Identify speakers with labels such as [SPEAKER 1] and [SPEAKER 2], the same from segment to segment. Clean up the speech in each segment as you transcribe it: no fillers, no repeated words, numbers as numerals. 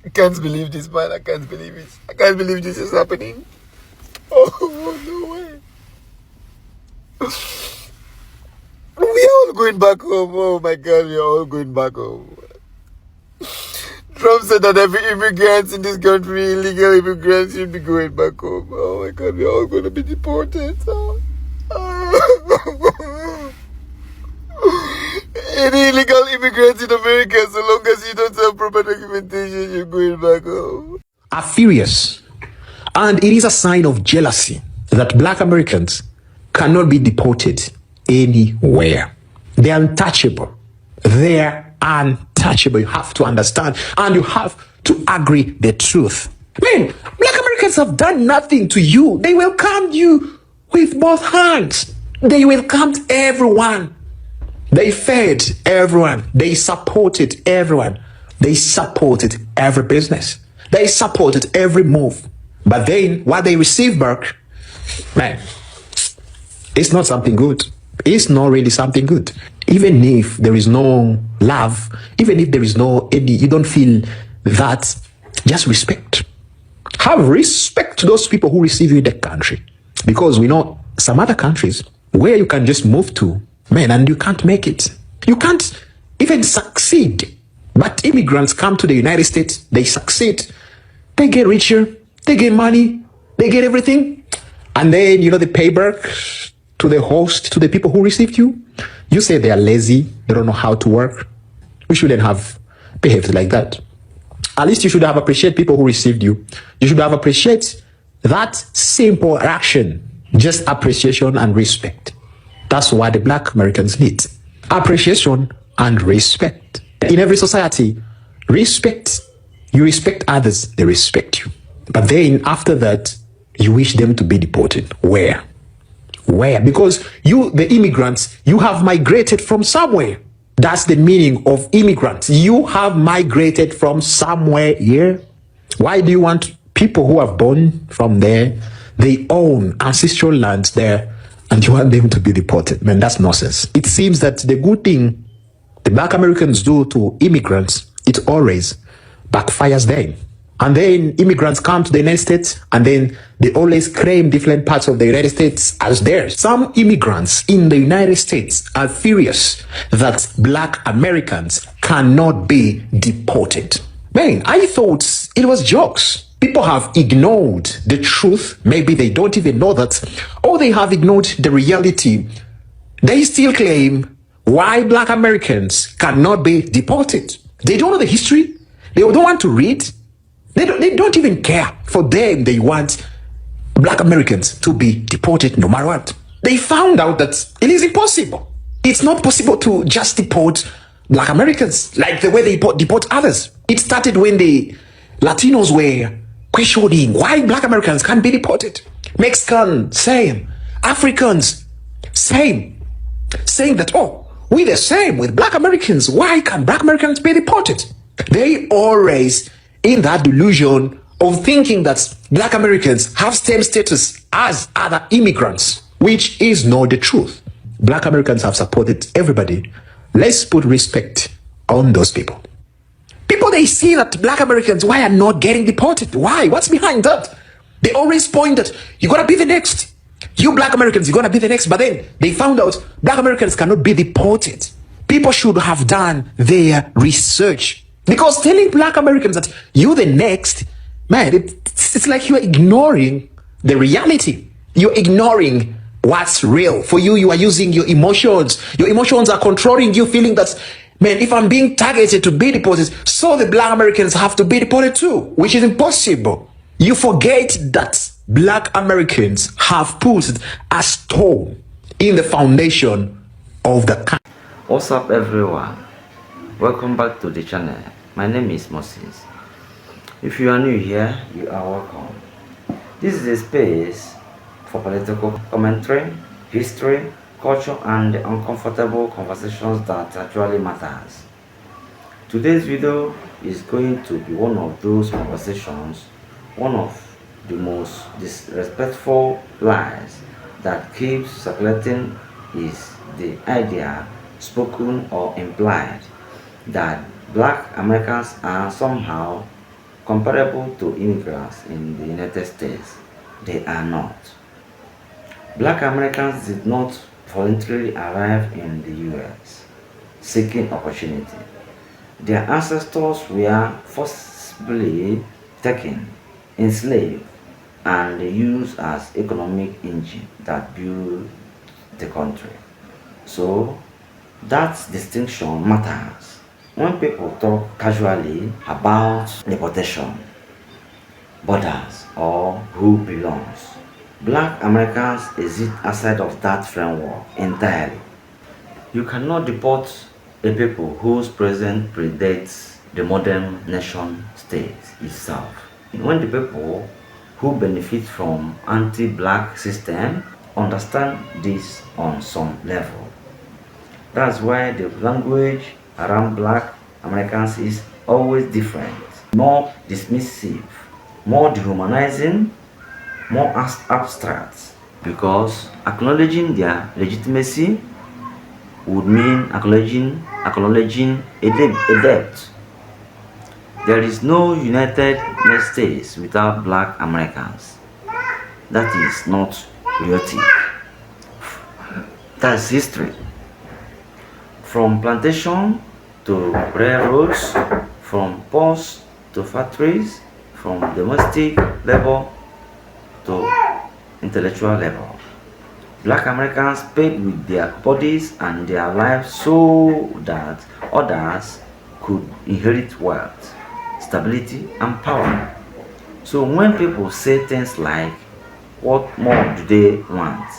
[SPEAKER 1] I can't believe this, man. I can't believe it. I can't believe this is happening. Oh, no way. We are all going back home. Oh my God, we are all going back home. Trump said that every immigrant in this country, illegal immigrants, should be going back home. Oh my God, we are all going to be deported. Any illegal immigrants in America, so long as you don't have proper documentation, you're going back home.
[SPEAKER 2] Are furious. And it is a sign of jealousy that black Americans cannot be deported anywhere. They're untouchable. They're untouchable. You have to understand and you have to agree the truth. Man, black Americans have done nothing to you. They welcomed you with both hands. They welcomed everyone. They fed everyone. They supported everyone. They supported every business. They supported every move. But then what they receive back, man, it's not something good. It's not really something good. Even if there is no love, even if there is no any, you don't feel that, just respect. Have respect to those people who receive you in the country. Because we know some other countries where you can just move to, man, and you can't make it. You can't even succeed. But immigrants come to the United States, they succeed. They get richer, they get money, they get everything. And then, they pay back to the host, to the people who received you. You say they are lazy, they don't know how to work. We shouldn't have behaved like that. At least you should have appreciated people who received you. You should have appreciated that simple action. Just appreciation and respect. That's what the black Americans need. Appreciation and respect. In every society, respect. You respect others, they respect you. But then after that, you wish them to be deported. Where? Where? Because you, the immigrants, you have migrated from somewhere. That's the meaning of immigrants. You have migrated from somewhere here. Why do you want people who are born from there, they own ancestral lands there, and you want them to be deported? Man, that's nonsense. It seems that the good thing the black Americans do to immigrants, it always backfires them. And then immigrants come to the United States and then they always claim different parts of the United States as theirs. Some immigrants in the United States are furious that black Americans cannot be deported. Man, I thought it was jokes. People have ignored the truth. Maybe they don't even know that. Or they have ignored the reality. They still claim why black Americans cannot be deported. They don't know the history. They don't want to read. They don't even care. For them, they want black Americans to be deported no matter what. They found out that it is impossible. It's not possible to just deport black Americans like the way they deport others. It started when the Latinos were questioning why black Americans can't be deported. Mexicans, same. Africans, same. Saying that, we're the same with black Americans. Why can't black Americans be deported? They always in that delusion of thinking that black Americans have same status as other immigrants, which is not the truth. Black Americans have supported everybody. Let's put respect on those people. People, they see that black Americans, why are not getting deported? Why? What's behind that? They always point that you're going to be the next. You black Americans, you're going to be the next. But then they found out black Americans cannot be deported. People should have done their research. Because telling black Americans that you're the next, man, it's like you're ignoring the reality. You're ignoring what's real. For you, you are using your emotions. Your emotions are controlling you, feeling that, man, if I'm being targeted to be deported, so the black Americans have to be deported too, which is impossible. You forget that black Americans have put a stone in the foundation of the country.
[SPEAKER 3] What's up, everyone? Welcome back to the channel. My name is Moses. If you are new here, you are welcome. This is a space for political commentary, history, culture, and the uncomfortable conversations that actually matters. Today's video is going to be one of those conversations, one of the most disrespectful lies that keeps circulating is the idea, spoken or implied, that black Americans are somehow comparable to immigrants in the United States. They are not. Black Americans did not voluntarily arrive in the US seeking opportunity. Their ancestors were forcibly taken, enslaved, and used as economic engine that built the country. So that distinction matters. When people talk casually about deportation, borders, or who belongs, Black Americans exist outside of that framework entirely. You cannot deport a people whose presence predates the modern nation state itself. When the people who benefit from anti-black system understand this on some level. That's why the language around Black Americans is always different, more dismissive, more dehumanizing, more abstract, because acknowledging their legitimacy would mean acknowledging a debt. There is no United States without Black Americans. That is not reality. That's history. From plantation to railroads, from ports to factories, from domestic labor to intellectual labor. Black Americans paid with their bodies and their lives so that others could inherit wealth, stability, and power. So when people say things like, what more do they want?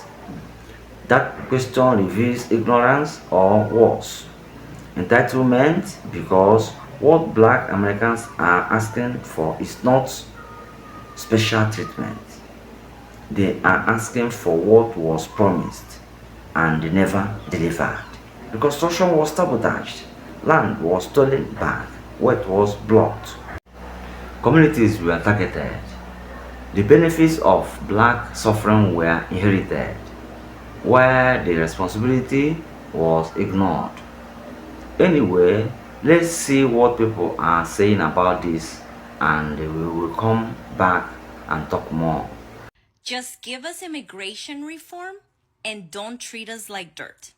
[SPEAKER 3] That question reveals ignorance or worse, entitlement, because what Black Americans are asking for is not special treatment. They are asking for what was promised and never delivered. The construction was sabotaged, land was stolen back, wealth was blocked, communities were targeted, the benefits of Black suffering were inherited, where the responsibility was ignored. Anyway, let's see what people are saying about this, and we will come back and talk more.
[SPEAKER 4] Just give us immigration reform and don't treat us like dirt.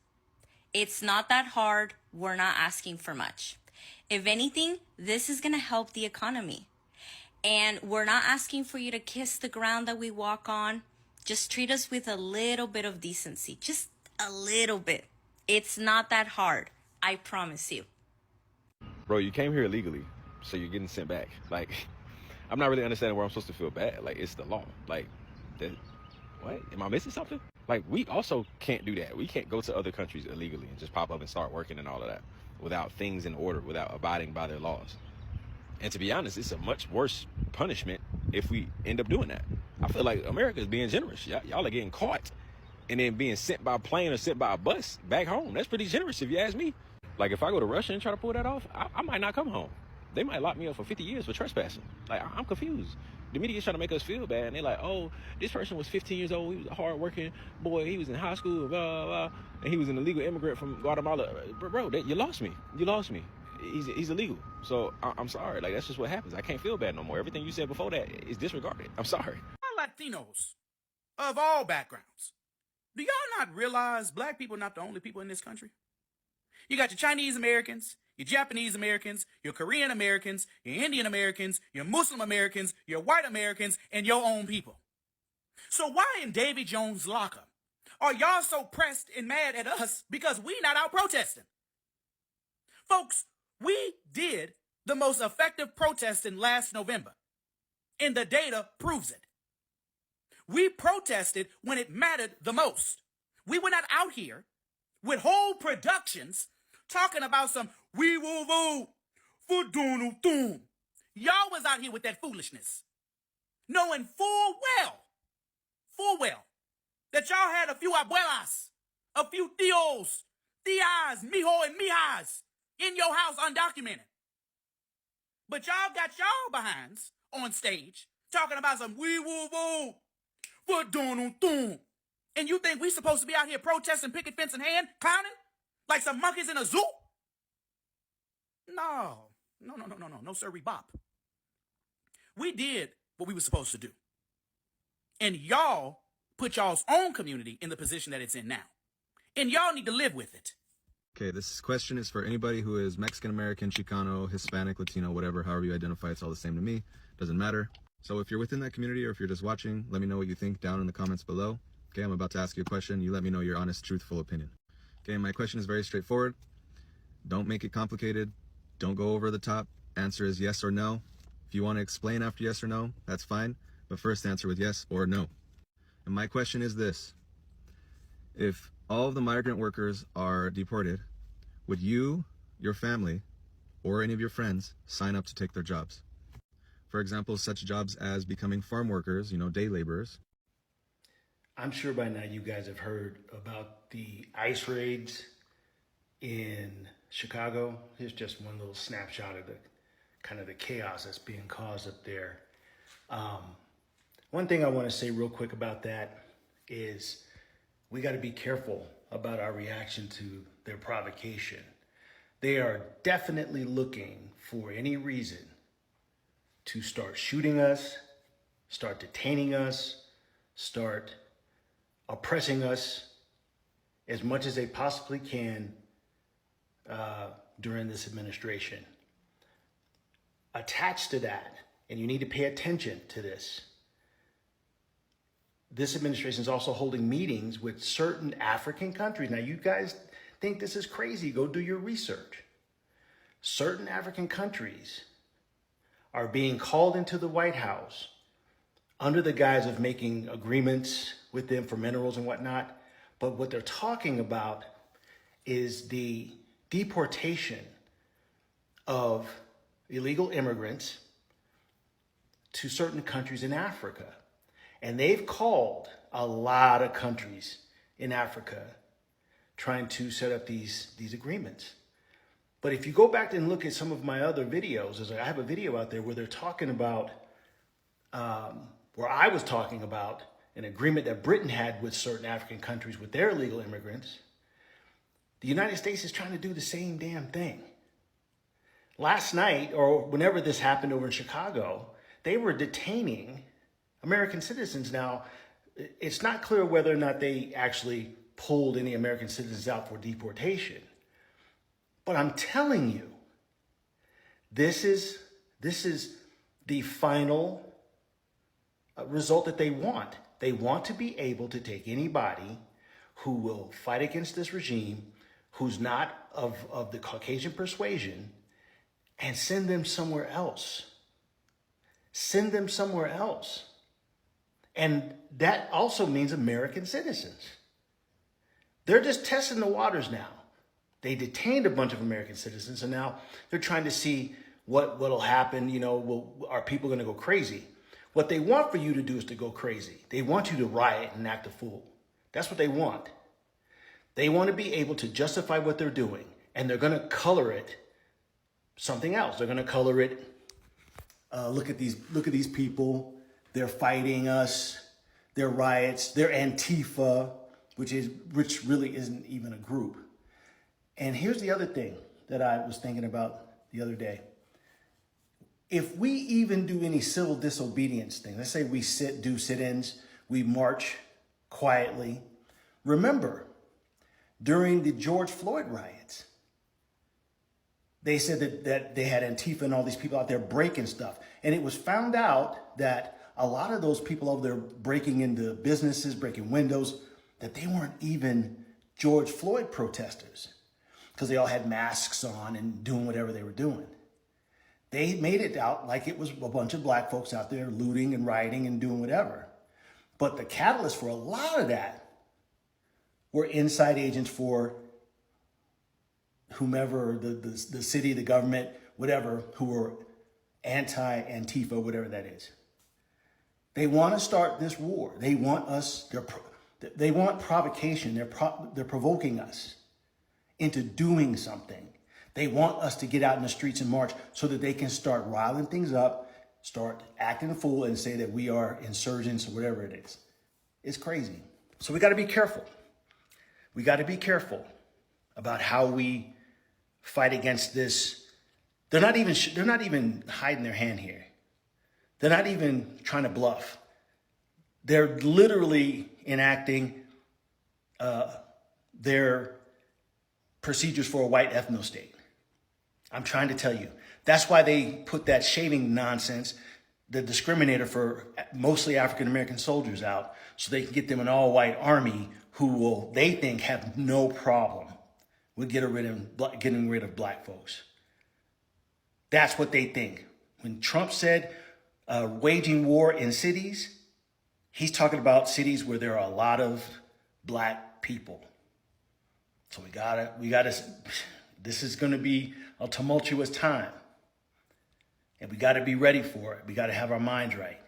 [SPEAKER 4] It's not that hard. We're not asking for much. If anything, this is going to help the economy. And we're not asking for you to kiss the ground that we walk on. Just treat us with a little bit of decency. Just a little bit. It's not that hard. I promise you.
[SPEAKER 5] Bro, you came here illegally, so you're getting sent back. Like, I'm not really understanding where I'm supposed to feel bad. Like, it's the law. Like, what? Am I missing something? Like, we also can't do that. We can't go to other countries illegally and just pop up and start working and all of that without things in order, without abiding by their laws. And to be honest, it's a much worse punishment if we end up doing that. I feel like America is being generous. Y'all are getting caught and then being sent by plane or sent by a bus back home. That's pretty generous if you ask me. Like, if I go to Russia and try to pull that off, I might not come home. They might lock me up for 50 years for trespassing. Like, I'm confused. The media's trying to make us feel bad, and they're like, oh, this person was 15 years old, he was a hard-working boy, he was in high school, blah, blah, blah, and he was an illegal immigrant from Guatemala. Bro, you lost me. You lost me. He's illegal. So I'm sorry. Like, that's just what happens. I can't feel bad no more. Everything you said before that is disregarded. I'm sorry.
[SPEAKER 6] Latinos of all backgrounds. Do y'all not realize Black people are not the only people in this country? You got your Chinese Americans, your Japanese Americans, your Korean Americans, your Indian Americans, your Muslim Americans, your white Americans, and your own people. So why in Davy Jones' locker are y'all so pressed and mad at us because we not out protesting? Folks, we did the most effective protesting last November, and the data proves it. We protested when it mattered the most. We were not out here with whole productions talking about some we will vote for Donald Trump. Y'all was out here with that foolishness, knowing full well, that y'all had a few abuelas, a few tios, tias, mijo, and mijas in your house undocumented. But y'all got y'all behinds on stage talking about some we will vote for Donald Trump. And you think we supposed to be out here protesting, picket fence in hand, clowning like some monkeys in a zoo? No, sir, bop. We did what we were supposed to do. And y'all put y'all's own community in the position that it's in now. And y'all need to live with it.
[SPEAKER 5] Okay, this question is for anybody who is Mexican American, Chicano, Hispanic, Latino, whatever, however you identify. It's all the same to me. Doesn't matter. So if you're within that community or if you're just watching, let me know what you think down in the comments below. Okay, I'm about to ask you a question. You let me know your honest, truthful opinion. Okay, my question is very straightforward. Don't make it complicated. Don't go over the top. Answer is yes or no. If you want to explain after yes or no, that's fine. But first answer with yes or no. And my question is this. If all of the migrant workers are deported, would you, your family, or any of your friends sign up to take their jobs? For example, such jobs as becoming farm workers, day laborers.
[SPEAKER 7] I'm sure by now you guys have heard about the ICE raids in Chicago. Here's just one little snapshot of the chaos that's being caused up there. One thing I want to say real quick about that is we got to be careful about our reaction to their provocation. They are definitely looking for any reason to start shooting us, start detaining us, start oppressing us as much as they possibly can during this administration. Attached to that, and you need to pay attention to this, this administration is also holding meetings with certain African countries. Now, you guys think this is crazy. Go do your research. Certain African countries are being called into the White House under the guise of making agreements with them for minerals and whatnot. But what they're talking about is the deportation of illegal immigrants to certain countries in Africa. And they've called a lot of countries in Africa trying to set up these agreements. But if you go back and look at some of my other videos, I have a video out there where they're talking about, where I was talking about an agreement that Britain had with certain African countries with their illegal immigrants. The United States is trying to do the same damn thing. Last night, or whenever this happened over in Chicago, they were detaining American citizens. Now, it's not clear whether or not they actually pulled any American citizens out for deportation. But I'm telling you, this is the final result that they want. They want to be able to take anybody who will fight against this regime, who's not of the Caucasian persuasion, and send them somewhere else. Send them somewhere else. And that also means American citizens. They're just testing the waters now. They detained a bunch of American citizens, and now they're trying to see what'll happen. Are people going to go crazy? What they want for you to do is to go crazy. They want you to riot and act a fool. That's what they want. They want to be able to justify what they're doing, and they're going to color it something else. They're going to color it, look at these people. They're fighting us. They're riots. They're Antifa, which really isn't even a group. And here's the other thing that I was thinking about the other day. If we even do any civil disobedience thing, let's say we do sit-ins, we march quietly. Remember, during the George Floyd riots, they said that they had Antifa and all these people out there breaking stuff. And it was found out that a lot of those people over there breaking into businesses, breaking windows, that they weren't even George Floyd protesters because they all had masks on and doing whatever they were doing. They made it out like it was a bunch of black folks out there looting and rioting and doing whatever. But the catalyst for a lot of that were inside agents for whomever, the city, the government, whatever, who were anti-Antifa, whatever that is. They want to start this war. They want us, they want provocation. They're provoking us into doing something. They want us to get out in the streets and march so that they can start riling things up, start acting a fool and say that we are insurgents or whatever it is. It's crazy. So we got to be careful. We got to be careful about how we fight against this. They're not even hiding their hand here. They're not even trying to bluff. They're literally enacting their procedures for a white ethno-state. I'm trying to tell you. That's why they put that shaving nonsense, the discriminator for mostly African-American soldiers out, so they can get them an all-white army who will, they think, have no problem with getting rid of black folks. That's what they think. When Trump said waging war in cities, he's talking about cities where there are a lot of black people. So we gotta, this is gonna be a tumultuous time. And we gotta be ready for it. We gotta have our minds right.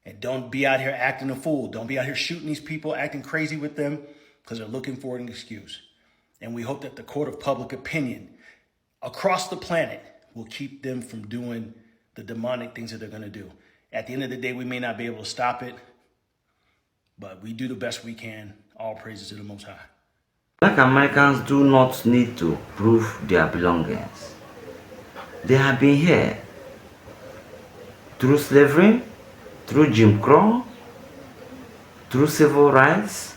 [SPEAKER 7] And don't be out here acting a fool. Don't be out here shooting these people, acting crazy with them, because they're looking for an excuse. And we hope that the court of public opinion across the planet will keep them from doing the demonic things that they're gonna do. At the end of the day, we may not be able to stop it, but we do the best we can. All praises to the Most High.
[SPEAKER 3] Black Americans do not need to prove their belongings. They have been here through slavery, through Jim Crow, through civil rights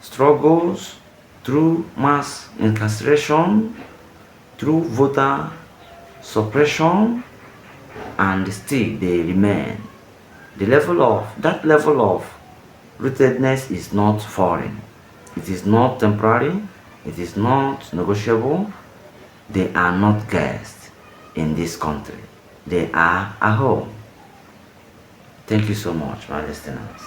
[SPEAKER 3] struggles, through mass incarceration, through voter suppression, and still they remain. That level of rootedness is not foreign. It is not temporary. It is not negotiable. They are not guests in this country. They are at home. Thank you so much, my listeners.